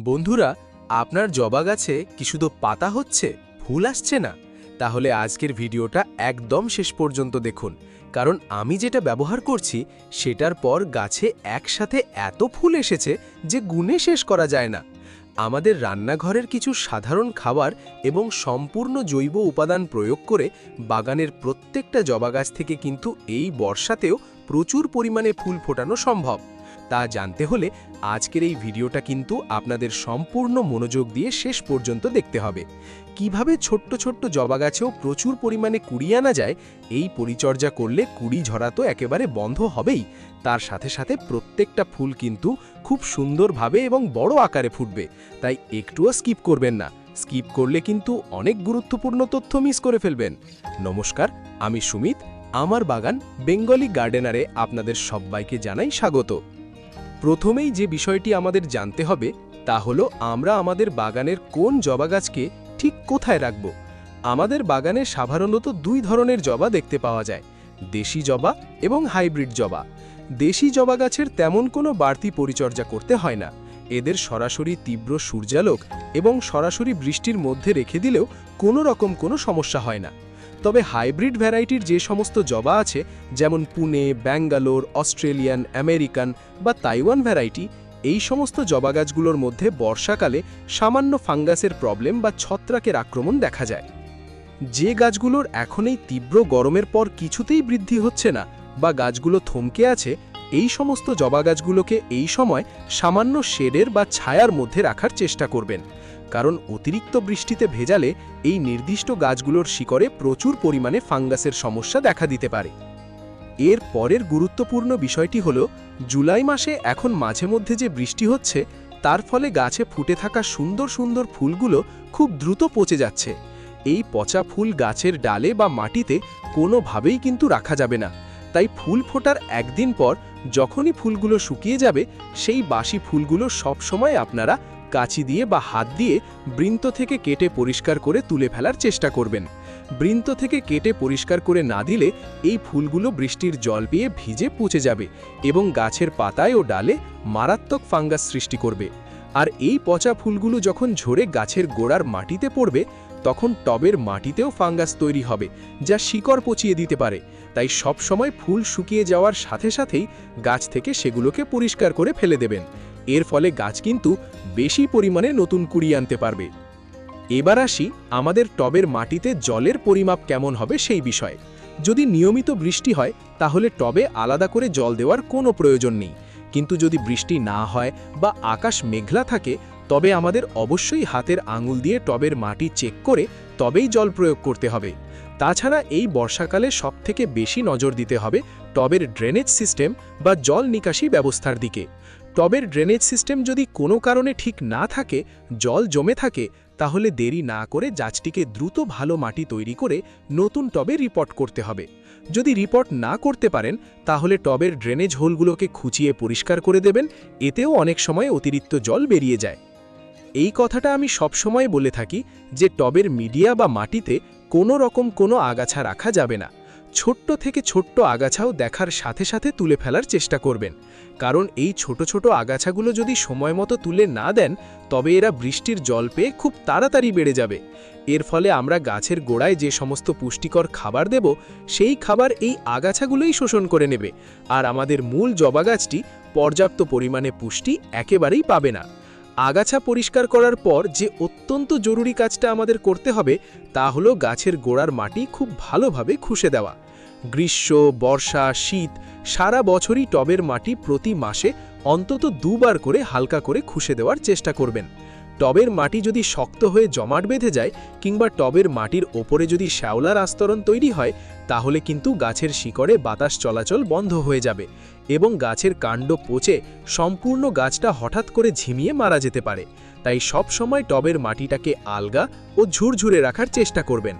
বন্ধুরা, আপনার জবা গাছে কি শুধু পাতা হচ্ছে, ফুল আসছে না? তাহলে আজকের ভিডিওটা একদম শেষ পর্যন্ত দেখুন, কারণ আমি যেটা ব্যবহার করছি সেটার পর গাছে একসাথে এত ফুল এসেছে যে গুণে শেষ করা যায় না। আমাদের রান্নাঘরের কিছু সাধারণ খাবার এবং সম্পূর্ণ জৈব উপাদান প্রয়োগ করে বাগানের প্রত্যেকটা জবা গাছ থেকে কিন্তু এই বর্ষাতেও প্রচুর পরিমাণে ফুল ফোটানো সম্ভব। তা জানতে হলে আজকের এই ভিডিওটা কিন্তু আপনাদের সম্পূর্ণ মনোযোগ দিয়ে শেষ পর্যন্ত দেখতে হবে। কিভাবে ছোট্ট ছোট্ট জবা গাছেও প্রচুর পরিমাণে কুড়ি আনা যায়, এই পরিচর্যা করলে কুড়ি ঝরা তো একেবারে বন্ধ হবেই, তার সাথে সাথে প্রত্যেকটা ফুল কিন্তু খুব সুন্দরভাবে এবং বড় আকারে ফুটবে। তাই একটুও স্কিপ করবেন না, স্কিপ করলে কিন্তু অনেক গুরুত্বপূর্ণ তথ্য মিস করে ফেলবেন। নমস্কার, আমি সুমিত, আমার বাগান বেঙ্গলি গার্ডেনারে আপনাদের সবাইকে জানাই স্বাগত। প্রথমেই যে বিষয়টি আমাদের জানতে হবে তা হলো আমরা আমাদের বাগানের কোন জবা গাছকে ঠিক কোথায় রাখব। আমাদের বাগানে সাধারণত দুই ধরনের জবা দেখতে পাওয়া যায়, দেশি জবা এবং হাইব্রিড জবা। দেশি জবা গাছের তেমন কোনো বাড়তি পরিচর্যা করতে হয় না, এদের সরাসরি তীব্র সূর্যালোক এবং সরাসরি বৃষ্টির মধ্যে রেখে দিলেও কোনো রকম কোনো সমস্যা হয় না। তবে হাইব্রিড ভ্যারাইটির যে সমস্ত জবা আছে, যেমন পুনে, ব্যাঙ্গালোর, অস্ট্রেলিয়ান, আমেরিকান বা তাইওয়ান ভ্যারাইটি, এই সমস্ত জবা গাছগুলোর মধ্যে বর্ষাকালে সামান্য ফাঙ্গাসের প্রবলেম বা ছত্রাকের আক্রমণ দেখা যায়। যে গাছগুলোর এখন এই তীব্র গরমের পর কিছুতেই বৃদ্ধি হচ্ছে না বা গাছগুলো থমকে আছে, এই সমস্ত জবা গাছগুলোকে এই সময় সামান্য শেডের বা ছায়ার মধ্যে রাখার চেষ্টা করবেন, কারণ অতিরিক্ত বৃষ্টিতে ভেজালে এই নির্দিষ্ট গাছগুলোর শিকড়ে প্রচুর পরিমাণে ফাঙ্গাসের সমস্যা দেখা দিতে পারে। এর পরের গুরুত্বপূর্ণ বিষয়টি হলো, জুলাই মাসে এখন মাঝে মধ্যে যে বৃষ্টি হচ্ছে তার ফলে গাছে ফুটে থাকা সুন্দর সুন্দর ফুলগুলো খুব দ্রুত পচে যাচ্ছে। এই পচা ফুল গাছের ডালে বা মাটিতে কোনোভাবেই কিন্তু রাখা যাবে না। তাই ফুল ফোটার একদিন পর যখনই ফুলগুলো শুকিয়ে যাবে, সেই বাসি ফুলগুলো সবসময় আপনারা কাঁচি দিয়ে বা হাত দিয়ে বৃন্ত থেকে কেটে পরিষ্কার করে তুলে ফেলার চেষ্টা করবেন। বৃন্ত থেকে কেটে পরিষ্কার করে না দিলে এই ফুলগুলো বৃষ্টির জল পেয়ে ভিজে পচে যাবে এবং গাছের পাতায় ও ডালে মারাত্মক ফাঙ্গাস সৃষ্টি করবে। আর এই পচা ফুলগুলো যখন ঝরে গাছের গোড়ার মাটিতে পড়বে, তখন টবের মাটিতেও ফাঙ্গাস তৈরি হবে, যা শিকড় পচিয়ে দিতে পারে। তাই সব সময় ফুল শুকিয়ে যাওয়ার সাথে সাথেই গাছ থেকে সেগুলোকে পরিষ্কার করে ফেলে দেবেন। এর ফলে গাছ কিন্তু বেশি পরিমাণে নতুন কুড়ি আনতে পারবে। এবার আসি আমাদের টবের মাটিতে জলের পরিমাপ কেমন হবে সেই বিষয়ে। যদি নিয়মিত বৃষ্টি হয় তাহলে টবে আলাদা করে জল দেওয়ার কোনো প্রয়োজন নেই, কিন্তু যদি বৃষ্টি না হয় বা আকাশ মেঘলা থাকে, তবে আমাদের অবশ্যই হাতের আঙুল দিয়ে টবের মাটি চেক করে তবেই জল প্রয়োগ করতে হবে। তাছাড়া এই বর্ষাকালে সবথেকে বেশি নজর দিতে হবে টবের ড্রেনেজ সিস্টেম বা জল নিকাশি ব্যবস্থার দিকে। টবের ড্রেনেজ সিস্টেম যদি কোনো কারণে ঠিক না থাকে, জল জমে থাকে, তাহলে দেরি না করে গাছটিকে দ্রুত ভালো মাটি তৈরি করে নতুন টবে রিপোর্ট করতে হবে। যদি রিপোর্ট না করতে পারেন, তাহলে টবের ড্রেনেজ হোলগুলোকে খুঁচিয়ে পরিষ্কার করে দেবেন, এতেও অনেক সময় অতিরিক্ত জল বেরিয়ে যায়। এই কথাটা আমি সবসময় বলে থাকি যে টবের মিডিয়া বা মাটিতে কোনো রকম কোনো আগাছা রাখা যাবে না। ছোট্ট থেকে ছোট্ট আগাছাও দেখার সাথে সাথে তুলে ফেলার চেষ্টা করবেন, কারণ এই ছোট ছোট আগাছাগুলো যদি সময় মতো তুলে না দেন, তবে এরা বৃষ্টির জল পেয়ে খুব তাড়াতাড়ি বেড়ে যাবে। এর ফলে আমরা গাছের গোড়ায় যে সমস্ত পুষ্টিকর খাবার দেব, সেই খাবার এই আগাছাগুলোই শোষণ করে নেবে, আর আমাদের মূল জবা গাছটি পর্যাপ্ত পরিমাণে পুষ্টি একেবারেই পাবে না। আগাছা পরিষ্কার করার পর যে অত্যন্ত জরুরি কাজটা আমাদের করতে হবে তা হলো গাছের গোড়ার মাটি খুব ভালোভাবে খুঁড়ে দেওয়া। গ্রীষ্ম, বর্ষা, শীত সারা বছরই টবের মাটি প্রতি মাসে অন্তত দুবার করে হালকা করে খুঁড়ে দেওয়ার চেষ্টা করবেন। টবের মাটি যদি শক্ত হয়ে জমাট বেঁধে যায় কিংবা টবের মাটির ওপরে যদি শ্যাওলার আস্তরণ তৈরি হয়, তাহলে কিন্তু গাছের শিকড়ে বাতাস চলাচল বন্ধ হয়ে যাবে এবং গাছের কাণ্ড পচে সম্পূর্ণ গাছটা হঠাৎ করে ঝিমিয়ে মারা যেতে পারে। তাই সব সময় টবের মাটিটাকে আলগা ও ঝুরঝুরে রাখার চেষ্টা করবেন।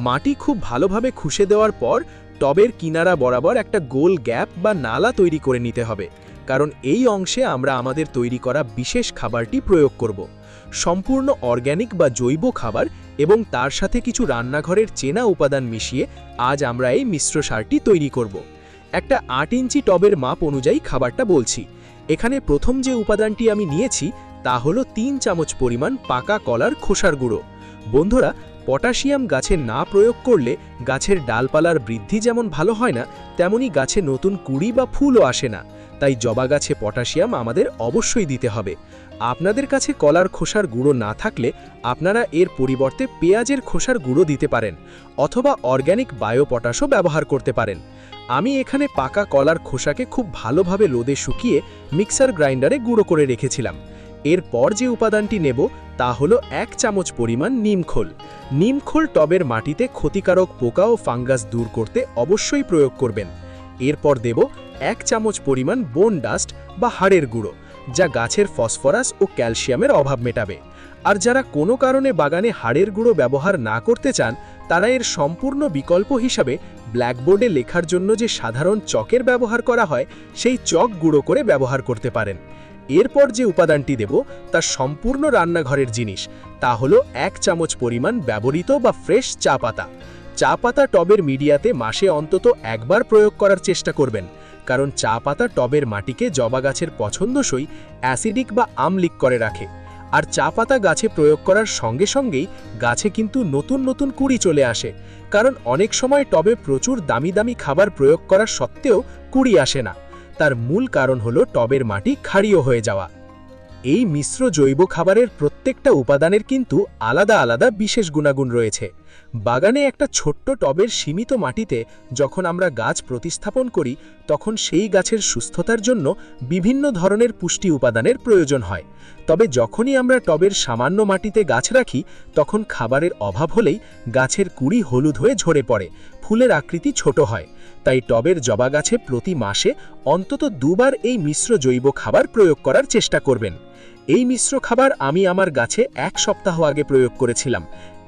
মাটি খুব ভালোভাবে খুঁড়ে দেওয়ার পর টবের কিনারা বরাবর একটা গোল গ্যাপ বা নালা তৈরি করে নিতে হবে, কারণ এই অংশে আমরা আমাদের তৈরি করা বিশেষ খাবারটি প্রয়োগ করব। সম্পূর্ণ অর্গ্যানিক বা জৈব খাবার এবং তার সাথে কিছু রান্নাঘরের চেনা উপাদান মিশিয়ে আজ আমরা এই মিশ্র সারটি তৈরি করব। একটা 8 ইঞ্চি টবের মাপ অনুযায়ী খাবারটা বলছি। এখানে প্রথম যে উপাদানটি আমি নিয়েছি তা হলো 3 চামচ পরিমাণ পাকা কলার খোসার গুঁড়ো। বন্ধুরা, পটাশিয়াম গাছে না প্রয়োগ করলে গাছের ডালপালার বৃদ্ধি যেমন ভালো হয় না, তেমনি গাছে নতুন কুঁড়ি বা ফুলও আসে না। তাই জবা গাছে পটাশিয়াম আমাদের অবশ্যই দিতে হবে। আপনাদের কাছে কলার খোসার গুঁড়ো না থাকলে আপনারা এর পরিবর্তে পেঁয়াজের খোসার গুঁড়ো দিতে পারেন, অথবা অর্গ্যানিক বায়ো পটাশও ব্যবহার করতে পারেন। আমি এখানে পাকা কলার খোসাকে খুব ভালোভাবে রোদে শুকিয়ে মিক্সার গ্রাইন্ডারে গুঁড়ো করে রেখেছিলাম। এরপর যে উপাদানটি নেব তা হলো 1 চামচ পরিমাণ নিমখোল। নিমখোল টবের মাটিতে ক্ষতিকারক পোকা ও ফাঙ্গাস দূর করতে অবশ্যই প্রয়োগ করবেন। এরপর দেব 1 চামচ পরিমাণ বোন ডাস্ট বা হাড়ের গুঁড়ো, যা গাছের ফসফরাস ও ক্যালসিয়ামের অভাব মেটাবে। আর যারা কোনো কারণে বাগানে হাড়ের গুঁড়ো ব্যবহার না করতে চান, তারা এর সম্পূর্ণ বিকল্প হিসাবে ব্ল্যাকবোর্ডে লেখার জন্য যে সাধারণ চকের ব্যবহার করা হয়, সেই চক গুঁড়ো করে ব্যবহার করতে পারেন। এরপর যে উপাদানটি দেব তা সম্পূর্ণ রান্নাঘরের জিনিস, তা হলো 1 চামচ পরিমাণ ব্যবহৃত বা ফ্রেশ চা পাতা। চা পাতা টবের মিডিয়াতে মাসে অন্তত একবার প্রয়োগ করার চেষ্টা করবেন, কারণ চা পাতা টবের মাটিকে জবা গাছের পছন্দসই অ্যাসিডিক বা আমলিক করে রাখে। আর চা পাতা গাছে প্রয়োগ করার সঙ্গে সঙ্গেই গাছে কিন্তু নতুন নতুন কুঁড়ি চলে আসে, কারণ অনেক সময় টবে প্রচুর দামি দামি খাবার প্রয়োগ করা সত্ত্বেও কুঁড়ি আসে না। তার মূল কারণ হলো টবের মাটি ক্ষারীয় হয়ে যাওয়া। এই মিশ্র জৈব খাবারের প্রত্যেকটা উপাদানের কিন্তু আলাদা আলাদা বিশেষ গুণাগুণ রয়েছে। বাগানে একটা ছোট্ট টবের সীমিত মাটিতে যখন আমরা গাছ প্রতিস্থাপন করি, তখন সেই গাছের সুস্থতার জন্য বিভিন্ন ধরনের পুষ্টি উপাদানের প্রয়োজন হয়। তবে যখনই আমরা টবের সামান্য মাটিতে গাছ রাখি, তখন খাবারের অভাব হলেই গাছের কুঁড়ি হলুদ হয়ে ঝরে পড়ে, ফুলের আকৃতি ছোট হয়। তাই টবের জবা গাছে প্রতি মাসে অন্তত 2 বার এই মিশ্র জৈব খাবার প্রয়োগ করার চেষ্টা করবেন। এই মিশ্র খাবার আমি আমার গাছে 1 সপ্তাহ আগে প্রয়োগ করেছিলাম।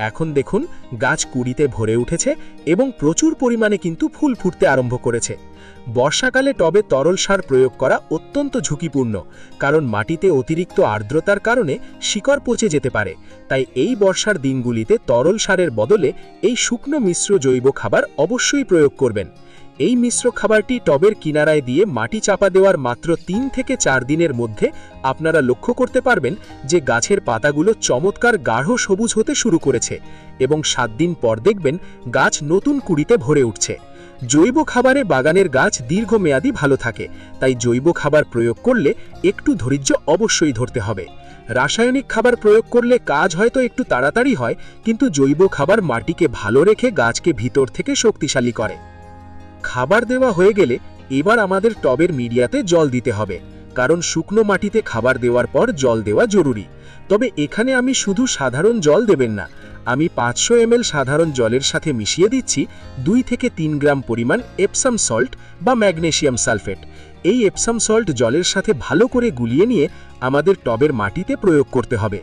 এখন দেখুন গাছ কুঁড়িতে ভরে উঠেছে এবং প্রচুর পরিমাণে কিন্তু ফুল ফুটতে আরম্ভ করেছে। বর্ষাকালে টবে তরল সার প্রয়োগ করা অত্যন্ত ঝুঁকিপূর্ণ, কারণ মাটিতে অতিরিক্ত আর্দ্রতার কারণে শিকড় পচে যেতে পারে। তাই এই বর্ষার দিনগুলিতে তরল সারের বদলে এই শুকনো মিশ্র জৈব খাবার অবশ্যই প্রয়োগ করবেন। এই মিশ্র খাবারটি টবের কিনারায় দিয়ে মাটি চাপা দেওয়ার মাত্র 3 থেকে 4 দিনের মধ্যে আপনারা লক্ষ্য করতে পারবেন যে গাছের পাতাগুলো চমৎকার গাঢ় সবুজ হতে শুরু করেছে, এবং 7 দিন পর দেখবেন গাছ নতুন কুঁড়িতে ভরে উঠছে। জৈব খাবারে বাগানের গাছ দীর্ঘমেয়াদী ভালো থাকে, তাই জৈব খাবার প্রয়োগ করলে একটু ধৈর্য অবশ্যই ধরতে হবে। রাসায়নিক খাবার প্রয়োগ করলে কাজ হয়তো একটু তাড়াতাড়ি হয়, কিন্তু জৈব খাবার মাটিকে ভালো রেখে গাছকে ভিতর থেকে শক্তিশালী করে। খাবার দেওয়া হয়ে গেলে এবার আমাদের টবের মিডিয়াতে জল দিতে হবে, কারণ শুকনো মাটিতে খাবার দেওয়ার পর জল দেওয়া জরুরি। তবে এখানে আমি শুধু সাধারণ জল দেবেন না, আমি 500 ml সাধারণ জলের সাথে মিশিয়ে দিচ্ছি 2 থেকে 3 গ্রাম পরিমাণ এপসাম সল্ট বা ম্যাগনেসিয়াম সালফেট। এই এপসাম সল্ট জলের সাথে ভালো করে গুলিয়ে নিয়ে আমাদের টবের মাটিতে প্রয়োগ করতে হবে।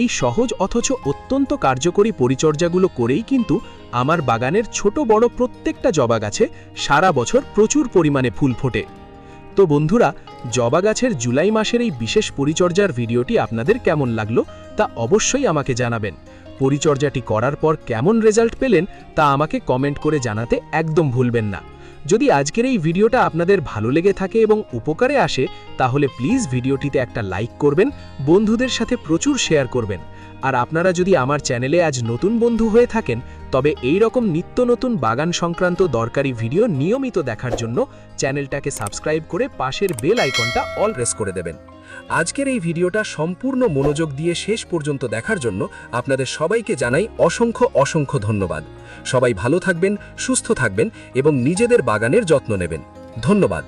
এই সহজ অথচ অত্যন্ত কার্যকরী পরিচর্যাগুলো করেই কিন্তু আমার বাগানের ছোট বড় প্রত্যেকটা জবা গাছে সারা বছর প্রচুর পরিমাণে ফুল ফোটে। তো বন্ধুরা, জবা গাছের জুলাই মাসের এই বিশেষ পরিচর্যার ভিডিওটি আপনাদের কেমন লাগলো তা অবশ্যই আমাকে জানাবেন। পরিচর্যাটি করার পর কেমন রেজাল্ট পেলেন তা আমাকে কমেন্ট করে জানাতে একদম ভুলবেন না। যদি আজকের এই ভিডিওটা আপনাদের ভালো লেগে থাকে এবং উপকারে আসে, তাহলে প্লিজ ভিডিওটিতে একটা লাইক করবেন, বন্ধুদের সাথে প্রচুর শেয়ার করবেন। আর আপনারা যদি আমার চ্যানেলে আজ নতুন বন্ধু হয়ে থাকেন, তবে এই রকম নিত্য নতুন বাগান সংক্রান্ত দরকারি ভিডিও নিয়মিত দেখার জন্য চ্যানেলটাকে সাবস্ক্রাইব করে পাশের বেল আইকনটা অল প্রেস করে দেবেন। আজকের এই ভিডিওটা সম্পূর্ণ মনোযোগ দিয়ে শেষ পর্যন্ত দেখার জন্য আপনাদের সবাইকে জানাই অসংখ্য অসংখ্য ধন্যবাদ। সবাই ভালো থাকবেন, সুস্থ থাকবেন এবং নিজেদের বাগানের যত্ন নেবেন। ধন্যবাদ।